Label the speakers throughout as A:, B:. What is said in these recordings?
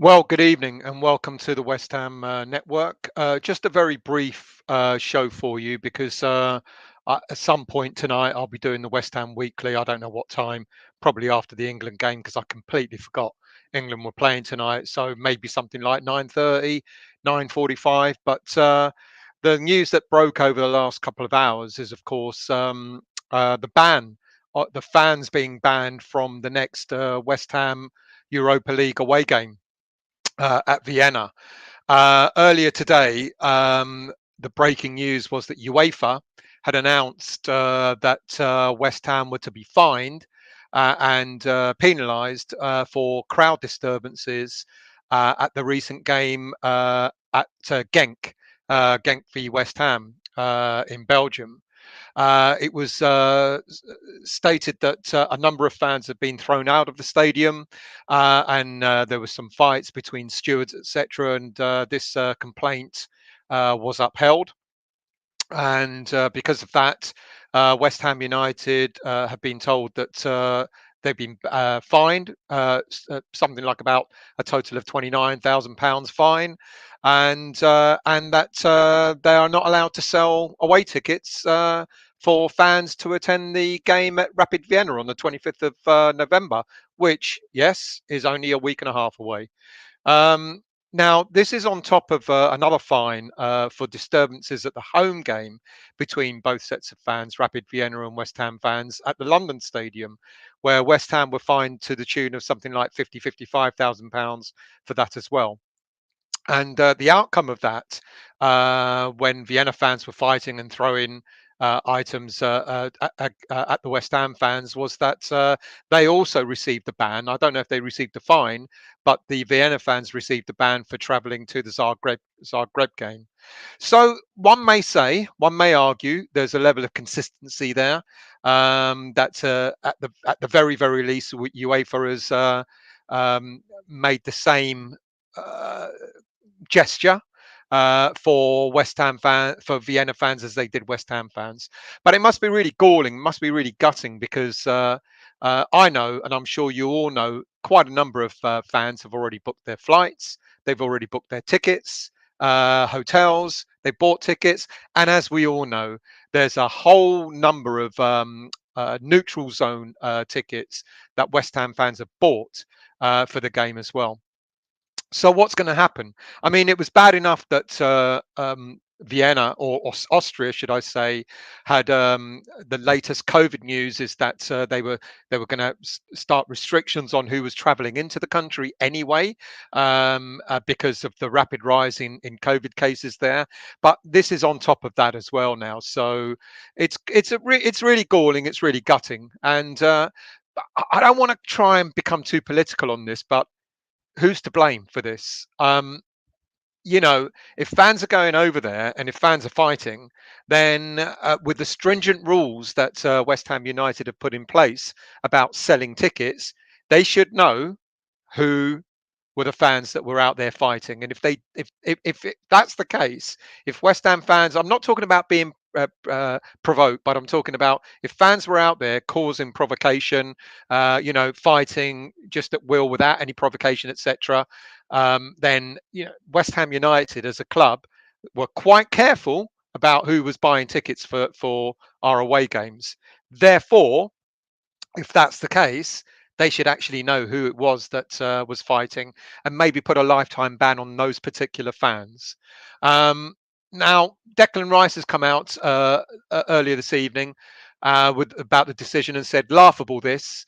A: Well, good evening and welcome to the West Ham Network. Just a very brief show for you because at some point tonight I'll be doing the West Ham Weekly. I don't know what time, probably after the England game because I completely forgot England were playing tonight. So maybe something like 9:30, 9:45. But the news that broke over the last couple of hours is, of course, the ban, the fans being banned from the next West Ham Europa League away game at Vienna. Earlier today, the breaking news was that Uefa had announced that West Ham were to be fined and penalised for crowd disturbances at the recent game at Genk v West Ham in Belgium. It was stated that a number of fans had been thrown out of the stadium, and there was some fights between stewards, etc. And this complaint was upheld. And because of that, West Ham United have been told that they've been fined something like about a total of £29,000 fine, and that they are not allowed to sell away tickets for fans to attend the game at Rapid Vienna on the 25th of November, which, yes, is only a week and a half away. Um, Now, this is on top of another fine for disturbances at the home game between both sets of fans, Rapid Vienna and West Ham fans, at the London Stadium, where West Ham were fined to the tune of something like £55,000 for that as well. And the outcome of that, when Vienna fans were fighting and throwing items at the West Ham fans, was that they also received the ban. I don't know if they received the fine, but the Vienna fans received the ban for travelling to the Zagreb game. So one may argue, there's a level of consistency there. That at the very least, UEFA has made the same. Uh, Gesture for Vienna fans as they did West Ham fans. But it must be really galling, must be really gutting because I know, and I'm sure you all know, quite a number of fans have already booked their flights, they've already booked their tickets, hotels, they bought tickets, and as we all know, there's a whole number of neutral zone tickets that West Ham fans have bought for the game as well. So what's going to happen? I mean, it was bad enough that Vienna or Austria, should I say, had the latest COVID news is that they were going to start restrictions on who was travelling into the country anyway, because of the rapid rise in COVID cases there. But this is on top of that as well now. So it's really galling. It's really gutting, and I don't want to try and become too political on this, but who's to blame for this? You know, if fans are going over there and if fans are fighting, then with the stringent rules that West Ham United have put in place about selling tickets, they should know who were the fans that were out there fighting. And if that's the case, if West Ham fans, I'm not talking about being provoked, but I'm talking about if fans were out there causing provocation, fighting just at will without any provocation, etc. Then West Ham United as a club were quite careful about who was buying tickets for our away games. Therefore, if that's the case, they should actually know who it was that was fighting and maybe put a lifetime ban on those particular fans. Now, Declan Rice has come out earlier this evening about the decision and said, laughable this,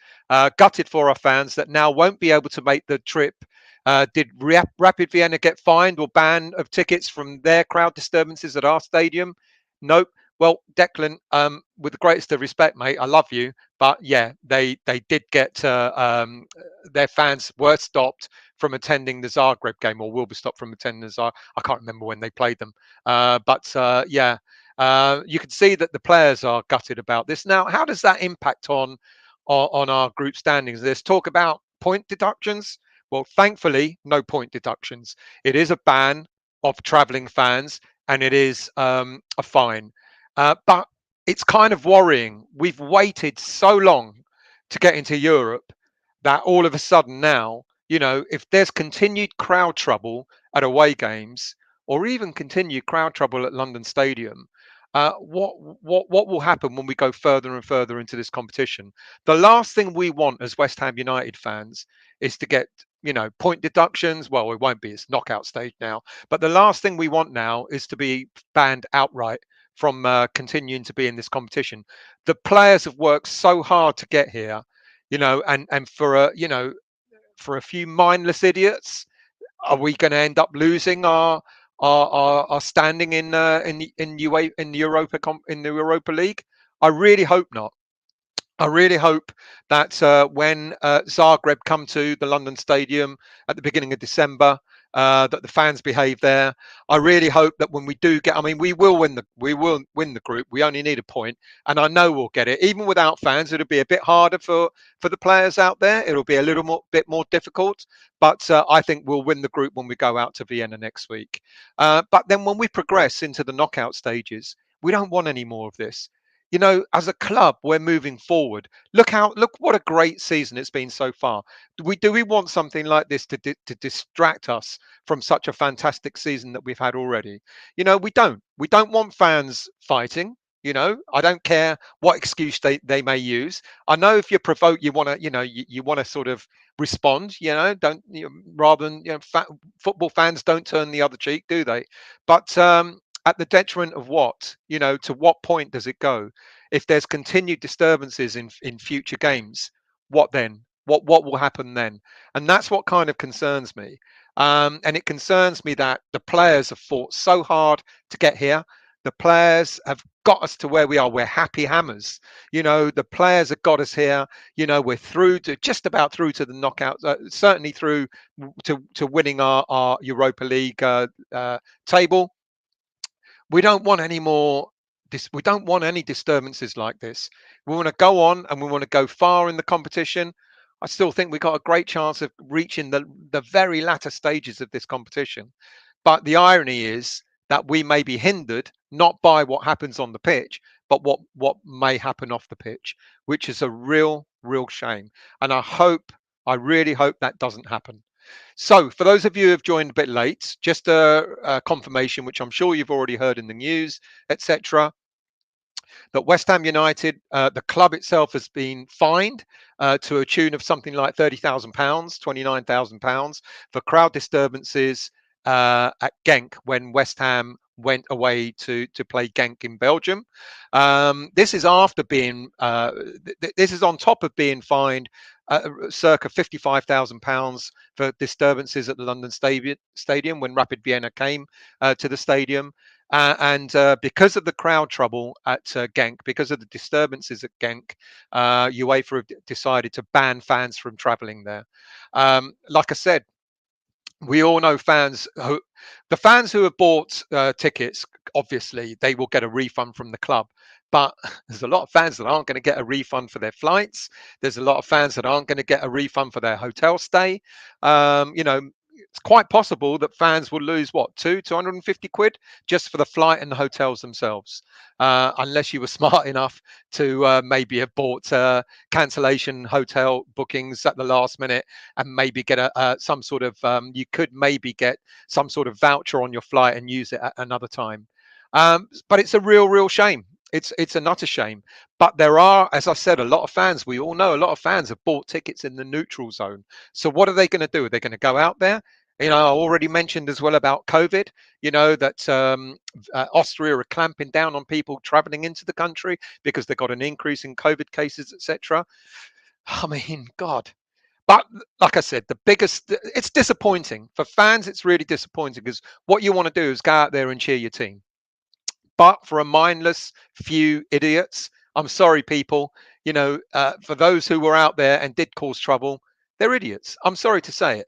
A: gutted for our fans that now won't be able to make the trip. Did Rapid Vienna get fined or banned of tickets from their crowd disturbances at our stadium? Nope. Well, Declan, with the greatest of respect, mate, I love you, but yeah, they did get their fans were stopped from attending the Zagreb game, or will be stopped from attending the Zagreb. I can't remember when they played them, but yeah, you can see that the players are gutted about this. Now, how does that impact on our group standings? There's talk about point deductions. Well, thankfully, no point deductions. It is a ban of travelling fans, and it is a fine. But it's kind of worrying. We've waited so long to get into Europe that all of a sudden now If there's continued crowd trouble at away games, or even continued crowd trouble at London Stadium, what will happen when we go further and further into this competition? The last thing we want as West Ham United fans is to get point deductions. Well, it won't be, it's knockout stage now, but the last thing we want now is to be banned outright from continuing to be in this competition. The players have worked so hard to get here, and for a few mindless idiots, are we going to end up losing our standing in the Europa League? I really hope not. I really hope that when Zagreb come to the London Stadium at the beginning of December, that the fans behave there. I really hope that when we do get, I mean, we will win the group. We only need a point, and I know we'll get it. Even without fans, it'll be a bit harder for the players out there. It'll be a bit more difficult, but I think we'll win the group when we go out to Vienna next week. But then when we progress into the knockout stages, we don't want any more of this. As a club, we're moving forward. Look what a great season it's been so far. Do we want something like this to distract us from such a fantastic season that we've had already? We don't. We don't want fans fighting. I don't care what excuse they may use. I know if you're provoked, you want to, you want to sort of respond. Don't rather than football fans don't turn the other cheek, do they? But at the detriment of what? To what point does it go? If there's continued disturbances in future games, what then? What will happen then? And that's what kind of concerns me. And it concerns me that the players have fought so hard to get here. The players have got us to where we are. We're happy hammers. The players have got us here. We're through to just about through to the knockouts, certainly through to winning our Europa League table. We don't want any more. We don't want any disturbances like this. We want to go on and we want to go far in the competition. I still think we've got a great chance of reaching the very latter stages of this competition. But the irony is that we may be hindered not by what happens on the pitch, but what may happen off the pitch, which is a real shame. And I really hope that doesn't happen. So, for those of you who have joined a bit late, just a confirmation, which I'm sure you've already heard in the news, etc., that West Ham United, the club itself, has been fined to a tune of something like £30,000, £29,000 for crowd disturbances at Genk when West Ham went away to play Genk in Belgium. This is after being this is on top of being fined circa £55,000 for disturbances at the London Stadium when Rapid Vienna came to the stadium. And because of the crowd trouble at Genk, because of the disturbances at Genk, UEFA have decided to ban fans from travelling there. Like I said, we all know the fans who have bought tickets, obviously they will get a refund from the club. But there's a lot of fans that aren't going to get a refund for their flights. There's a lot of fans that aren't going to get a refund for their hotel stay. It's quite possible that fans will lose what, 250 quid just for the flight and the hotels themselves, unless you were smart enough to maybe have bought cancellation hotel bookings at the last minute and maybe get some sort of you could maybe get some sort of voucher on your flight and use it at another time. But it's a real shame. It's an utter shame. But there are, as I said, a lot of fans. We all know a lot of fans have bought tickets in the neutral zone. So what are they going to do? Are they going to go out there? I already mentioned as well about COVID. That Austria are clamping down on people traveling into the country because they've got an increase in COVID cases, etc. I mean, God. But like I said, it's disappointing for fans. It's really disappointing because what you want to do is go out there and cheer your team. But for a mindless few idiots, I'm sorry, people, for those who were out there and did cause trouble, they're idiots. I'm sorry to say it,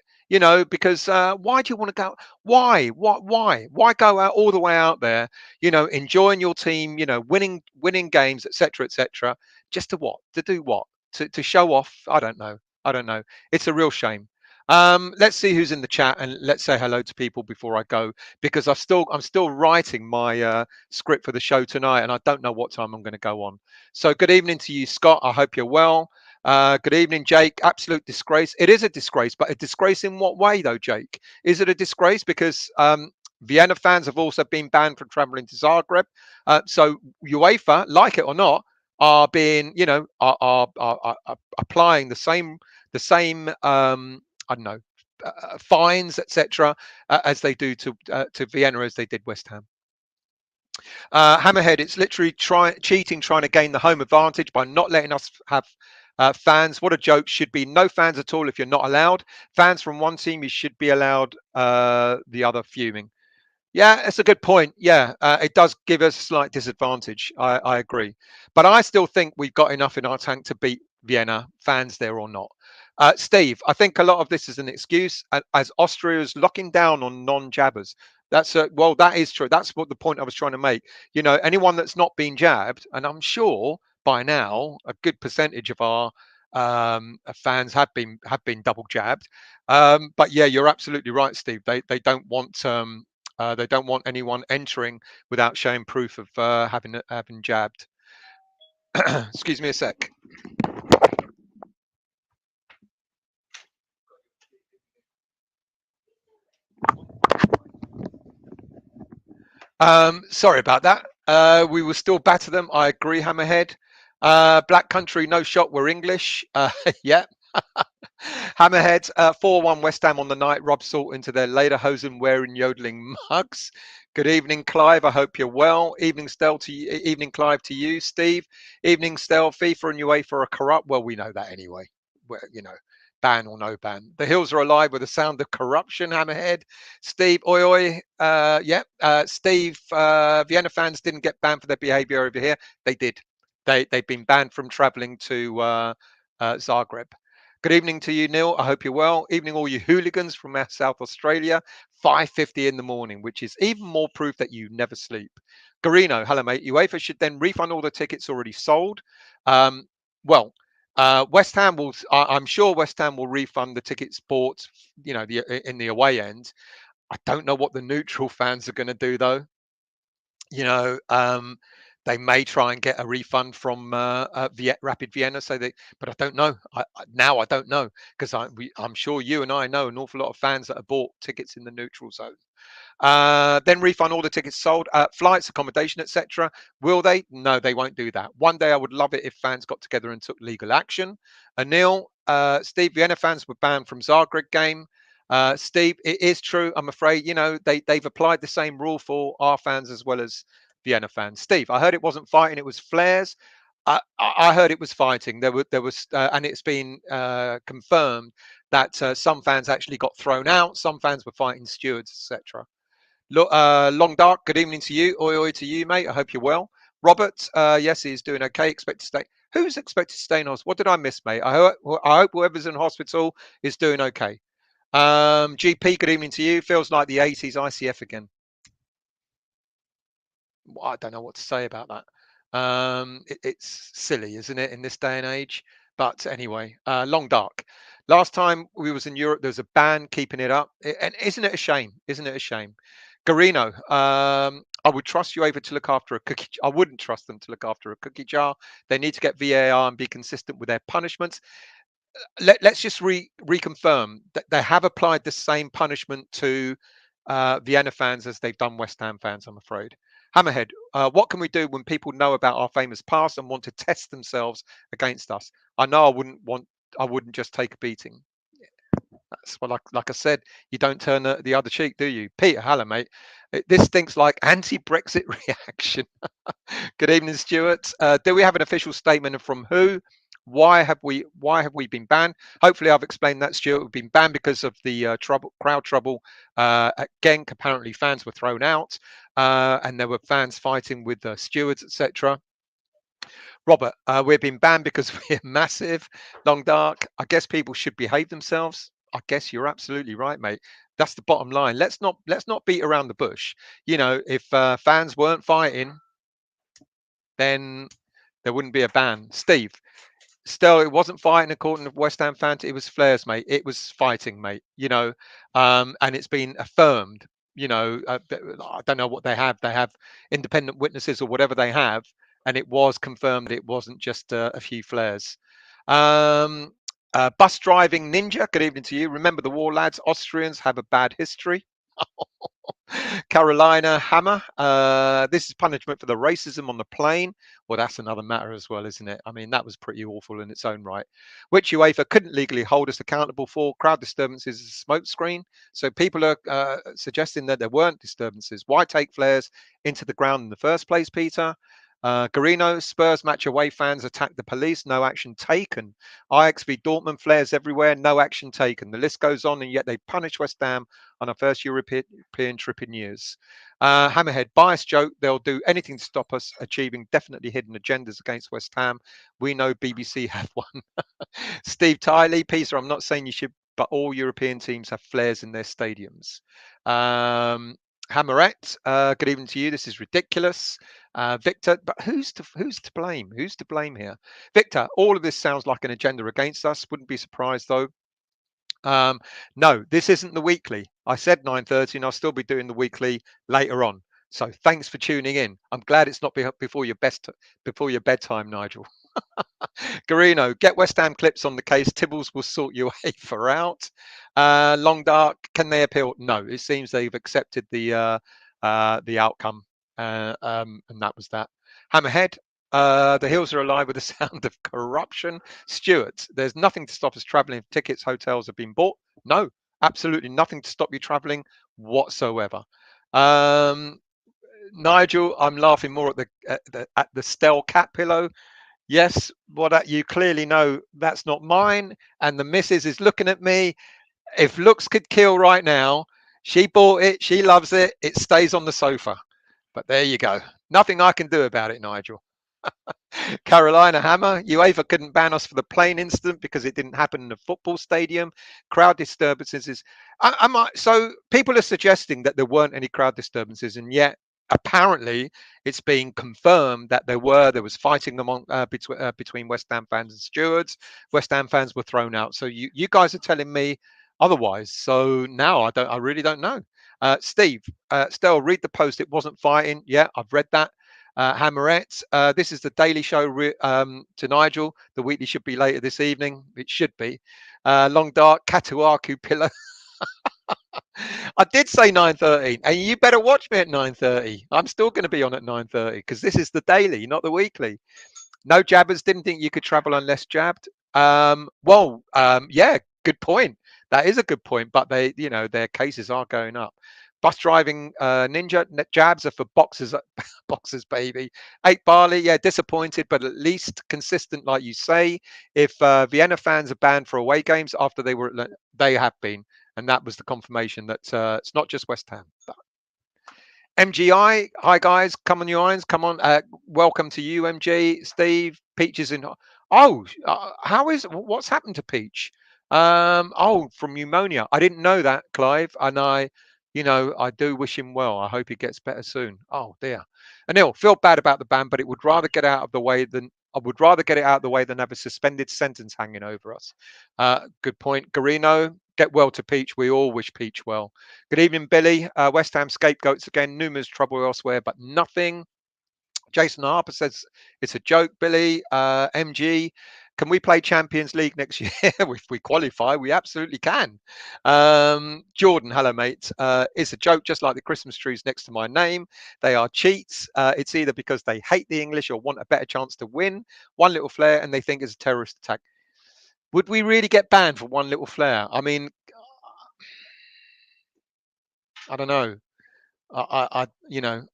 A: because why do you want to go? Why? What? Why? Why go out all the way out there, enjoying your team, winning games, etc., just to what? To do what? To show off? I don't know. I don't know. It's a real shame. Let's see who's in the chat and let's say hello to people before I go, because I'm still writing my script for the show tonight and I don't know what time I'm going to go on. So good evening to you, Scott. I hope you're well. Good evening, Jake. Absolute disgrace. It is a disgrace, but a disgrace in what way, though, Jake? Is it a disgrace because Vienna fans have also been banned from travelling to Zagreb? So UEFA, like it or not, are being, are applying the same, I don't know, fines, etc., as they do to Vienna as they did West Ham. Hammerhead, it's literally cheating, trying to gain the home advantage by not letting us have fans. What a joke. Should be no fans at all if you're not allowed. Fans from one team, you should be allowed the other fuming. Yeah, it's a good point. Yeah, it does give us a slight disadvantage. I agree. But I still think we've got enough in our tank to beat Vienna, fans there or not. Steve, I think a lot of this is an excuse as Austria is locking down on non-jabbers. Well, that is true. That's what the point I was trying to make. Anyone that's not been jabbed, and I'm sure by now a good percentage of our fans have been double jabbed. But yeah, you're absolutely right, Steve. They don't want anyone entering without showing proof of having jabbed. Excuse me a sec. Sorry about that. We will still batter them. I agree, Hammerhead. Black Country, no shot. We're English. Yeah. Hammerheads, 4-1 West Ham on the night. Rob Salt into their lederhosen wearing yodeling mugs. Good evening, Clive. I hope you're well. Evening, evening, Clive, to you, Steve. Evening, Stel. FIFA and UEFA are corrupt. Well, we know that anyway. Ban or no ban. The hills are alive with the sound of corruption, Hammerhead. Steve, oi, oi. Yeah. Steve, Vienna fans didn't get banned for their behaviour over here. They did. They've been banned from travelling to Zagreb. Good evening to you, Neil. I hope you're well. Evening, all you hooligans from South Australia. 5:50 in the morning, which is even more proof that you never sleep. Garino, hello, mate. UEFA should then refund all the tickets already sold. Um, well, West Ham will. I'm sure West Ham will refund the tickets bought. In the away end. I don't know what the neutral fans are going to do though. you know, um, they may try and get a refund from Rapid Vienna. But I don't know. Now I don't know because I'm sure you and I know an awful lot of fans that have bought tickets in the neutral zone. Then refund all the tickets sold, flights, accommodation, etc. Will they? No, they won't do that. One day I would love it if fans got together and took legal action. Anil, Steve, Vienna fans were banned from Zagreb game. Steve, it is true. I'm afraid, they've applied the same rule for our fans as well as Vienna fans. Steve, I heard it wasn't fighting; it was flares. I heard it was fighting. And it's been confirmed that some fans actually got thrown out. Some fans were fighting stewards, etc. Long Dark, good evening to you. Oi, oi to you, mate. I hope you're well. Robert, yes, he's doing okay. Expect to stay. Who's expected to stay in hospital? What did I miss, mate? I hope whoever's in hospital is doing okay. GP, good evening to you. Feels like the 80s ICF again. I don't know what to say about that. It's silly, isn't it, in this day and age? But anyway, Long Dark. Last time we was in Europe, there was a ban keeping it up. And isn't it a shame? Isn't it a shame? Garino, I would trust you over to look after a cookie. I wouldn't trust them to look after a cookie jar. They need to get VAR and be consistent with their punishments. Let's just reconfirm that they have applied the same punishment to Vienna fans as they've done West Ham fans, I'm afraid. Hammerhead, what can we do when people know about our famous past and want to test themselves against us? I know I wouldn't just take a beating. That's what, like I said, you don't turn the other cheek, do you? Peter, hello, mate. This stinks like anti-Brexit reaction. Good evening, Stuart. Do we have an official statement from who? Why have we been banned? Hopefully, I've explained that, Stuart. We've been banned because of the crowd trouble at Genk. Apparently, fans were thrown out, and there were fans fighting with the stewards, etc. Robert, we've been banned because we're massive. Long Dark. I guess people should behave themselves. I guess you're absolutely right, mate. That's the bottom line. Let's not beat around the bush. If fans weren't fighting, then there wouldn't be a ban. Steve, still, it wasn't fighting according to West Ham fans. It was flares, mate. It was fighting, mate. And it's been affirmed. I don't know what they have. They have independent witnesses or whatever they have, and it was confirmed that it wasn't just a few flares. Bus driving ninja, good evening to you. Remember the war, lads. Austrians have a bad history. Carolina Hammer. This is punishment for the racism on the plane. Well, that's another matter as well, isn't it? I mean, that was pretty awful in its own right. Which UEFA couldn't legally hold us accountable for. Crowd disturbances is a smokescreen. So people are suggesting that there weren't disturbances. Why take flares into the ground in the first place, Peter? Garino, Spurs match away fans attack the police, no action taken. Ajax v Dortmund, flares everywhere, no action taken. The list goes on, and yet they punish West Ham on our first European trip in years. Hammerhead, bias joke, they'll do anything to stop us achieving definitely hidden agendas against West Ham. We know BBC have one. Steve Tiley, Peter, I'm not saying you should, but all European teams have flares in their stadiums. Hammerette, good evening to you. This is ridiculous. Victor, but who's to blame? Who's to blame here? Victor, all of this sounds like an agenda against us. Wouldn't be surprised though. No, this isn't the weekly. I said 9:30, and I'll still be doing the weekly later on. So thanks for tuning in. I'm glad it's not before your bedtime, Nigel. Garino, get West Ham clips on the case. Tibbles will sort UEFA out. Long Dark, can they appeal? No, it seems they've accepted the outcome, and that was that. Hammerhead, the hills are alive with the sound of corruption. Stuart, there's nothing to stop us travelling if tickets, hotels have been bought. No, absolutely nothing to stop you travelling whatsoever. Nigel, I'm laughing more at the Stell cat pillow. Yes, what you clearly know that's not mine, and the missus is looking at me. If looks could kill right now, she bought it, she loves it, it stays on the sofa. But there you go. Nothing I can do about it, Nigel. Carolina Hammer, UEFA couldn't ban us for the plane incident because it didn't happen in a football stadium. Crowd disturbances is. So people are suggesting that there weren't any crowd disturbances, and yet apparently it's been confirmed that there were. There was fighting among between West Ham fans and stewards. West Ham fans were thrown out. So you guys are telling me otherwise. So now I really don't know. Steve, Stell, read the post. It wasn't fighting. Yeah, I've read that. Hammerette, this is the daily show to Nigel. The weekly should be later this evening. It should be. Long Dark, Katuaku Pillow. I did say 9:30, and you better watch me at 9:30. I'm still going to be on at 9:30 because this is the daily, not the weekly. No jabbers. Didn't think you could travel unless jabbed. Yeah, good point. That is a good point. But their cases are going up. Bus driving ninja jabs are for boxers, boxers, baby. 8 Barley, yeah, disappointed, but at least consistent, like you say. If Vienna fans are banned for away games after they have been, and that was the confirmation that it's not just West Ham. But MGI, hi guys, come on your irons, come on. Welcome to you, MG, Steve, Peaches in. Oh, what's happened to Peach? From pneumonia. I didn't know that, Clive, and I do wish him well. I hope he gets better soon. Oh dear. Anil, feel bad about the ban, but it would rather get out of the way than I would rather get it out of the way than have a suspended sentence hanging over us. Good point. Garino, get well to Peach. We all wish Peach well. Good evening, Billy. West Ham scapegoats again. Numerous trouble elsewhere, but nothing. Jason Harper says it's a joke, Billy. MG, can we play Champions League next year? If we qualify, we absolutely can. Jordan, hello, mate. It's a joke, just like the Christmas trees next to my name. They are cheats. It's either because they hate the English or want a better chance to win. One little flare, and they think it's a terrorist attack. Would we really get banned for one little flare? I mean, I don't know. I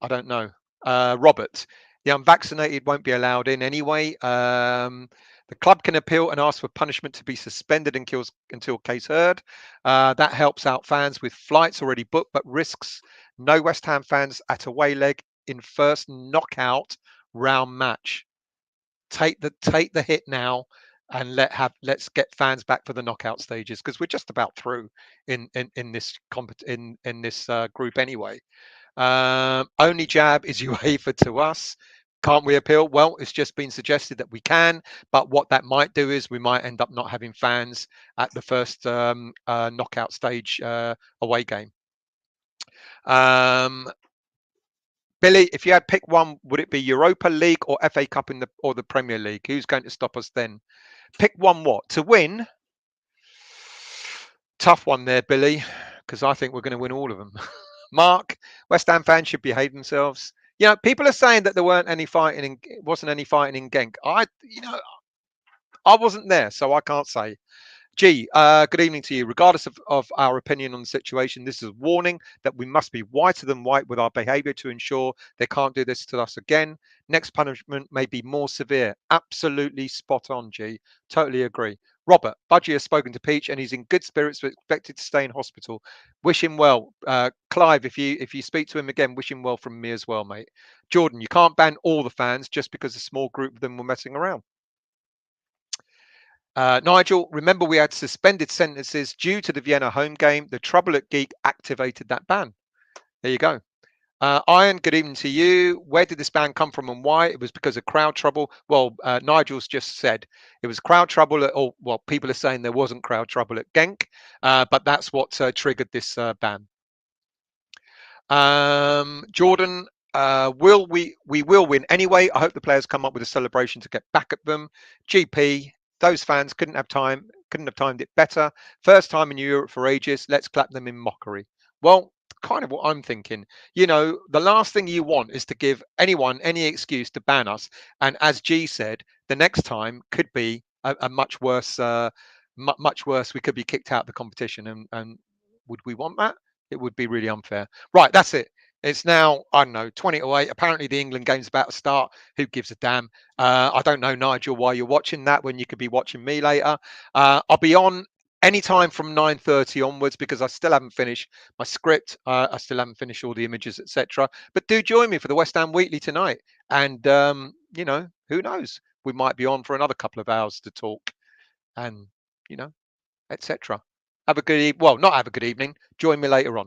A: don't know. Robert, the unvaccinated won't be allowed in anyway. The club can appeal and ask for punishment to be suspended until case heard. That helps out fans with flights already booked, but risks no West Ham fans at away leg in first knockout round match. Take the hit now, and let's get fans back for the knockout stages because we're just about through in this group anyway. Only jab is UEFA to us. Can't we appeal? Well, it's just been suggested that we can, but what that might do is we might end up not having fans at the first knockout stage away game. Billy, if you had pick one, would it be Europa League or FA Cup or the Premier League? Who's going to stop us then? Pick one what? To win? Tough one there, Billy, because I think we're going to win all of them. Mark, West Ham fans should behave themselves. You know, people are saying that there weren't any fighting in, wasn't any fighting in Genk. I wasn't there, so I can't say. Good evening to you. Regardless of our opinion on the situation, this is a warning that we must be whiter than white with our behaviour to ensure they can't do this to us again. Next punishment may be more severe. Absolutely spot on, G. Totally agree. Robert, Budgie has spoken to Peach and he's in good spirits but expected to stay in hospital. Wish him well. Clive, if you speak to him again, wish him well from me as well, mate. Jordan, you can't ban all the fans just because a small group of them were messing around. Nigel, remember we had suspended sentences due to the Vienna home game. The trouble at Geek activated that ban. There you go. Iron, good evening to you. Where did this ban come from and why? It was because of crowd trouble. Well, Nigel's just said it was crowd trouble. Well, people are saying there wasn't crowd trouble at Genk, but that's what triggered this ban. Jordan, we will win anyway. I hope the players come up with a celebration to get back at them. GP, those fans couldn't have timed it better. First time in Europe for ages. Let's clap them in mockery. Well, kind of what I'm thinking. You know, the last thing you want is to give anyone any excuse to ban us. And as G said, the next time could be a much worse, much worse. We could be kicked out of the competition, and would we want that? It would be really unfair. Right, that's it. It's now, I don't know, 20 to 8. Apparently, the England game's about to start. Who gives a damn? I don't know, Nigel, why you're watching that when you could be watching me later. I'll be on anytime from 9:30 onwards because I still haven't finished my script. I still haven't finished all the images, etc. But do join me for the West Ham Weekly tonight. And, you know, who knows? We might be on for another couple of hours to talk and, you know, etc. Have a good evening. Well, not have a good evening. Join me later on.